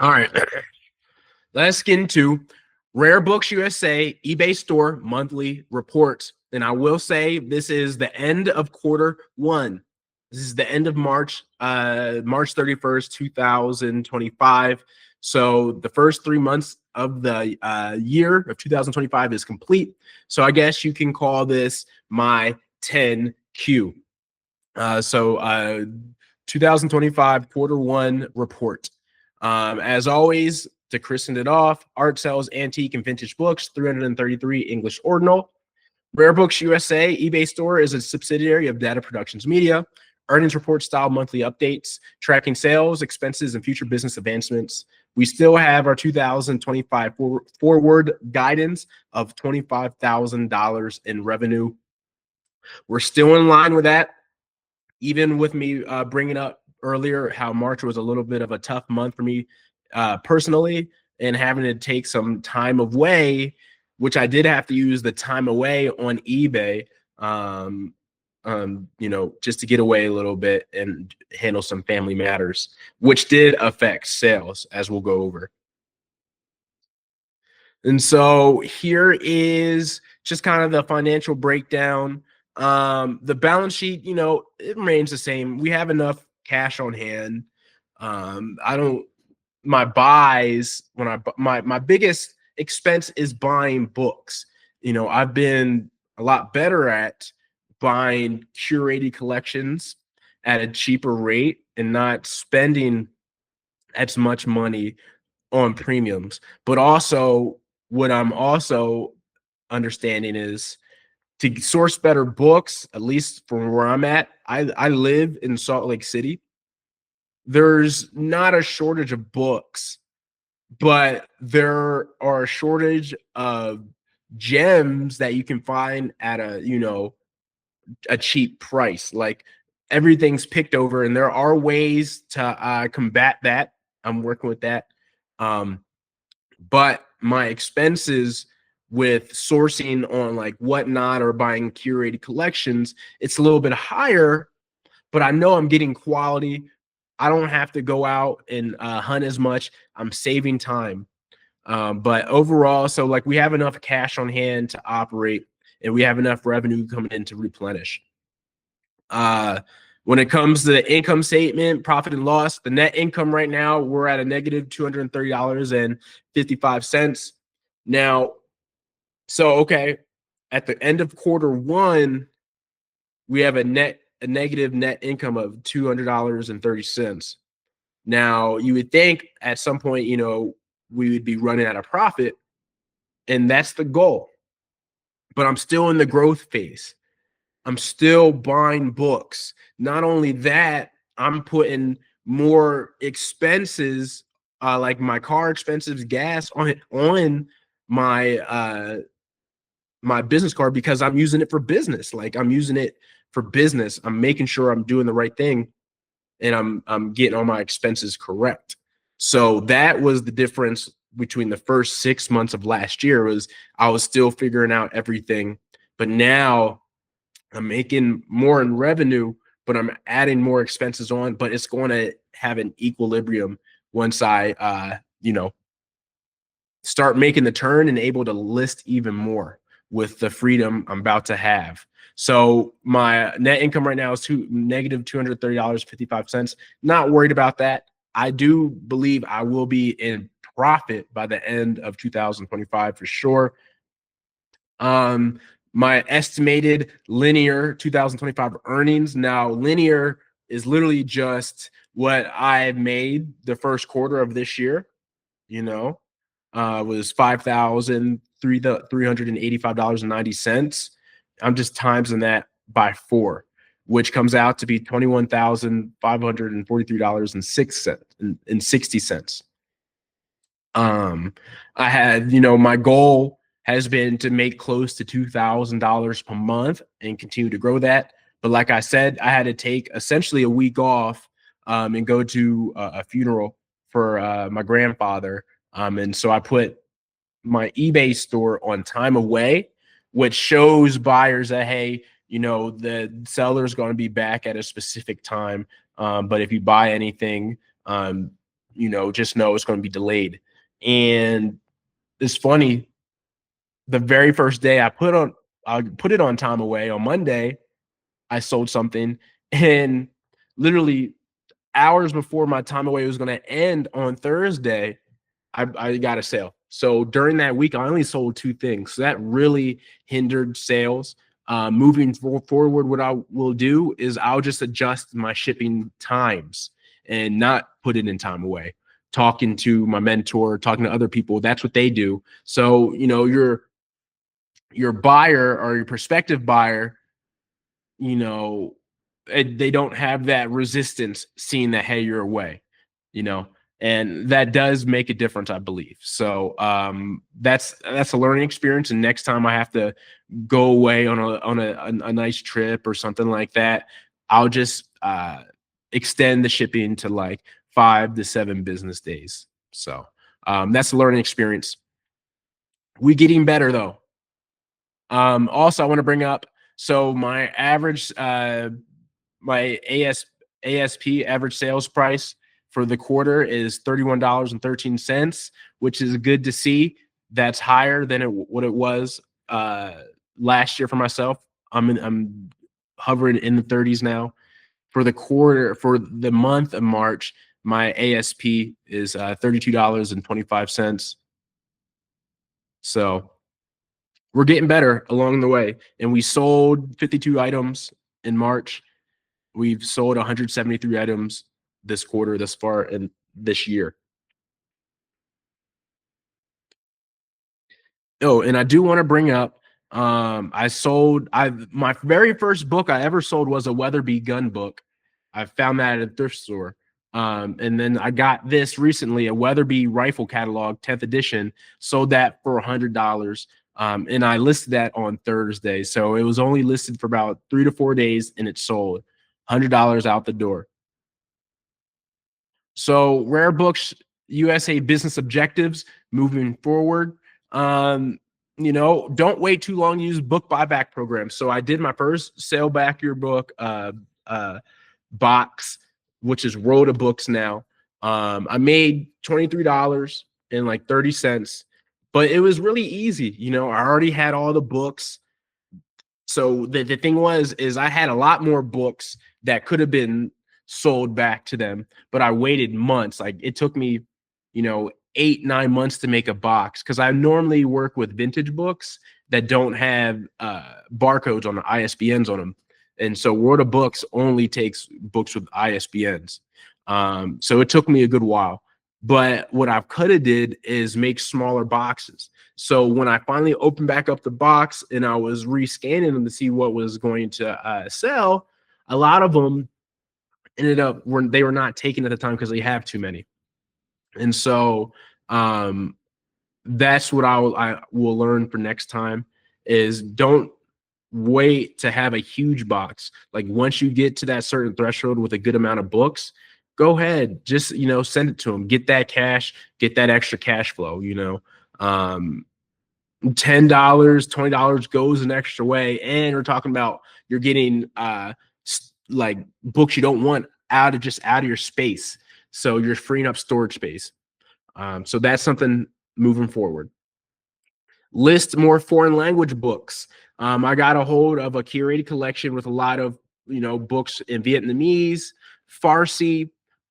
All right. Let's get into Rare Books USA eBay store monthly reports. And I will say this is the end of quarter one. This is the end of March, March 31st, 2025. So the first 3 months of the year of 2025 is complete. So I guess you can call this my 10Q. 2025 quarter one report. As always, to christen it off, art sells antique and vintage books, 333 English Ordinal. Rare Books USA eBay store is a subsidiary of Data Productions Media. Earnings report style monthly updates, tracking sales, expenses, and future business advancements. We still have our 2025 forward guidance of $25,000 in revenue. We're still in line with that, even with me bringing up earlier how March was a little bit of a tough month for me personally, and having to take some time away, which I did have to use the time away on eBay, just to get away a little bit and handle some family matters, which did affect sales, as we'll go over. And so here is just kind of the financial breakdown. The balance sheet, it remains the same. We have enough cash on hand. My buys, my biggest expense is buying books. I've been a lot better at buying curated collections at a cheaper rate and not spending as much money on premiums. But also, what I'm also understanding is to source better books, at least from where I'm at. I live in Salt Lake City. There's not a shortage of books, but there are a shortage of gems that you can find at a cheap price. Like, everything's picked over, and there are ways to combat that. I'm working with that. But my expenses with sourcing on like Whatnot or buying curated collections, it's a little bit higher, but I know I'm getting quality. I don't have to go out and hunt as much. I'm saving time. But overall, so like we have enough cash on hand to operate, and we have enough revenue coming in to replenish. When it comes to the income statement, profit and loss, the net income right now, we're at a negative $230.55. Now, okay, at the end of quarter one, we have a negative net income of $200.30. Now, you would think at some point, we would be running at a profit, and that's the goal. But I'm still in the growth phase. I'm still buying books. Not only that, I'm putting more expenses, like my car expenses, gas on my my business card, because I'm using it for business. Like, I'm using it for business. I'm making sure I'm doing the right thing, and I'm getting all my expenses correct. So that was the difference between the first 6 months of last year. Was I was still figuring out everything, but now I'm making more in revenue, but I'm adding more expenses on. But it's going to have an equilibrium once I start making the turn and able to list even more with the freedom I'm about to have. So my net income right now is negative $230.55. Not worried about that. I do believe I will be in profit by the end of 2025 for sure. My estimated linear 2025 earnings. Now, linear is literally just what I made the first quarter of this year, was $5,385.90. I'm just timesing that by 4, which comes out to be $21,543.60. I had, my goal has been to make close to $2,000 per month and continue to grow that. But like I said, I had to take essentially a week off and go to a funeral for my grandfather. And so I put my eBay store on time away, which shows buyers that, hey, the seller is going to be back at a specific time. But if you buy anything, just know it's going to be delayed. And it's funny, the very first day I put it on time away on Monday, I sold something, and literally hours before my time away was going to end on Thursday, I got a sale. So during that week, I only sold two things. So that really hindered sales. Moving forward, what I will do is I'll just adjust my shipping times and not put it in time away. Talking to my mentor, talking to other people, that's what they do. So, your buyer or your prospective buyer, you know, they don't have that resistance seeing that, hey, you're away, you know, and that does make a difference, I believe. So that's a learning experience. And next time I have to go away on a nice trip or something like that, I'll just extend the shipping to like 5 to 7 business days. So that's a learning experience. We getting better though. Also, I want to bring up, so my average, my ASP, average sales price for the quarter is $31.13, which is good to see. That's higher than what it was last year for myself. I'm hovering in the 30s now. For the quarter, for the month of March, my ASP is $32.25. So we're getting better along the way. And we sold 52 items in March. We've sold 173 items this quarter, thus far, in this year. Oh, and I do want to bring up, my very first book I ever sold was a Weatherby gun book. I found that at a thrift store. And then I got this recently, a Weatherby rifle catalog, 10th edition, sold that for $100. And I listed that on Thursday. So it was only listed for about 3 to 4 days and it sold $100 out the door. So Rare Books USA business objectives moving forward. Don't wait too long to use book buyback programs. So I did my first sale back your book box, which is Roll to Books now. I made $23 and like 30 cents, but it was really easy. I already had all the books. So the thing is I had a lot more books that could have been sold back to them, but I waited months. Like it took me, 8-9 months to make a box, because I normally work with vintage books that don't have barcodes on the ISBNs on them. And so World of Books only takes books with ISBNs. So it took me a good while. But what I could have did is make smaller boxes. So when I finally opened back up the box and I was rescanning them to see what was going to sell, a lot of them ended up they were not taken at the time because they have too many. And so that's what I will learn for next time is don't wait to have a huge box. Like once you get to that certain threshold with a good amount of books, go ahead, just send it to them, get that cash, get that extra cash flow. $10, $20 goes an extra way, and we're talking about you're getting like books you don't want out of your space, so you're freeing up storage space. So that's something moving forward. List more foreign language books. I got a hold of a curated collection with a lot of books in Vietnamese, Farsi,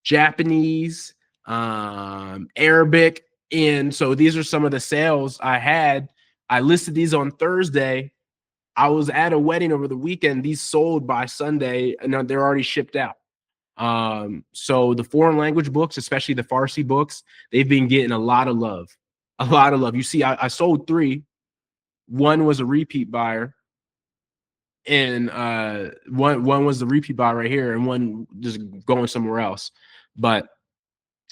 Japanese, Arabic, and so these are some of the sales I had. I listed these on Thursday. I was at a wedding over the weekend. These sold by Sunday, and they're already shipped out. So the foreign language books, especially the Farsi books, they've been getting a lot of love. A lot of love. You see, I sold 3. One was a repeat buyer, and one was the repeat buyer right here, and one just going somewhere else. But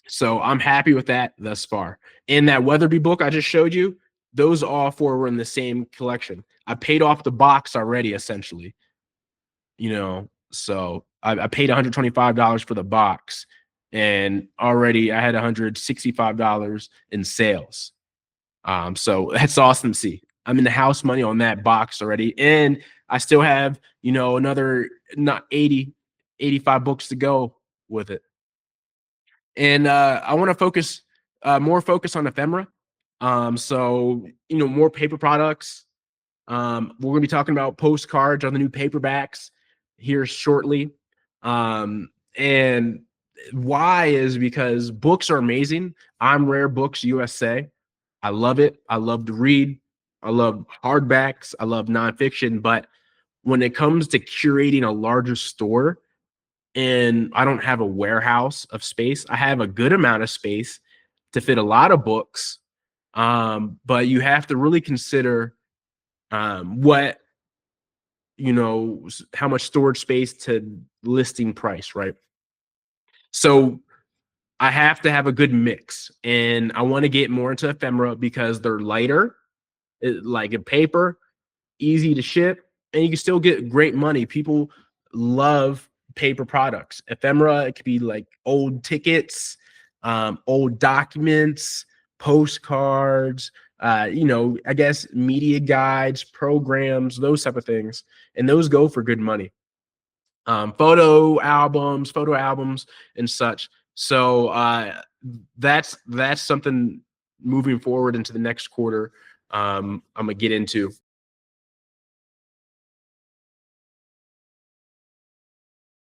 so I'm happy with that thus far. And that Weatherby book I just showed you, those all 4 were in the same collection. I paid off the box already, essentially. So I paid $125 for the box, and already I had $165 in sales. So that's awesome to see. I'm in the house money on that box already, and I still have another not 85 books to go with it. And I want to focus more focus on ephemera. So more paper products. We're gonna be talking about postcards on the new paperbacks here shortly. And why is because books are amazing. I'm Rare Books USA. I love it. I love to read. I love hardbacks. I love nonfiction. But when it comes to curating a larger store, and I don't have a warehouse of space, I have a good amount of space to fit a lot of books. But you have to really consider what how much storage space to listing price, right? So I have to have a good mix, and I want to get more into ephemera because they're lighter, like in paper, easy to ship, and you can still get great money. People love paper products. Ephemera, it could be like old tickets, old documents, postcards, I guess media guides, programs, those type of things. And those go for good money. Photo albums and such. So that's something moving forward into the next quarter. I'm gonna get into.